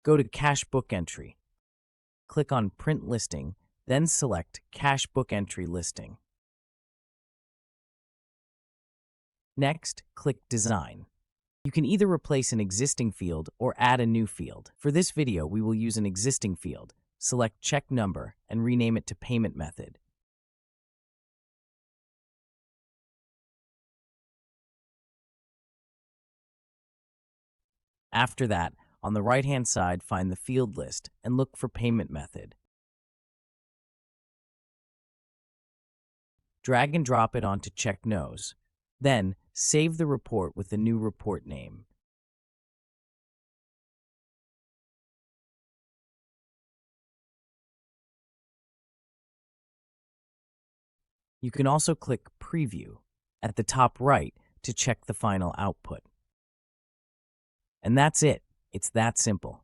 Go to Cash Book Entry. Click on Print Listing, then select Cash Book Entry Listing. Next, click Design. You can either replace an existing field or add a new field. For this video, we will use an existing field. Select Check Number and rename it to Payment Method. After that, on the right-hand side, find the field list and look for Payment Method. Drag and drop it onto Check No's. Then, save the report with the new report name. You can also click Preview at the top right to check the final output. And that's it. It's that simple.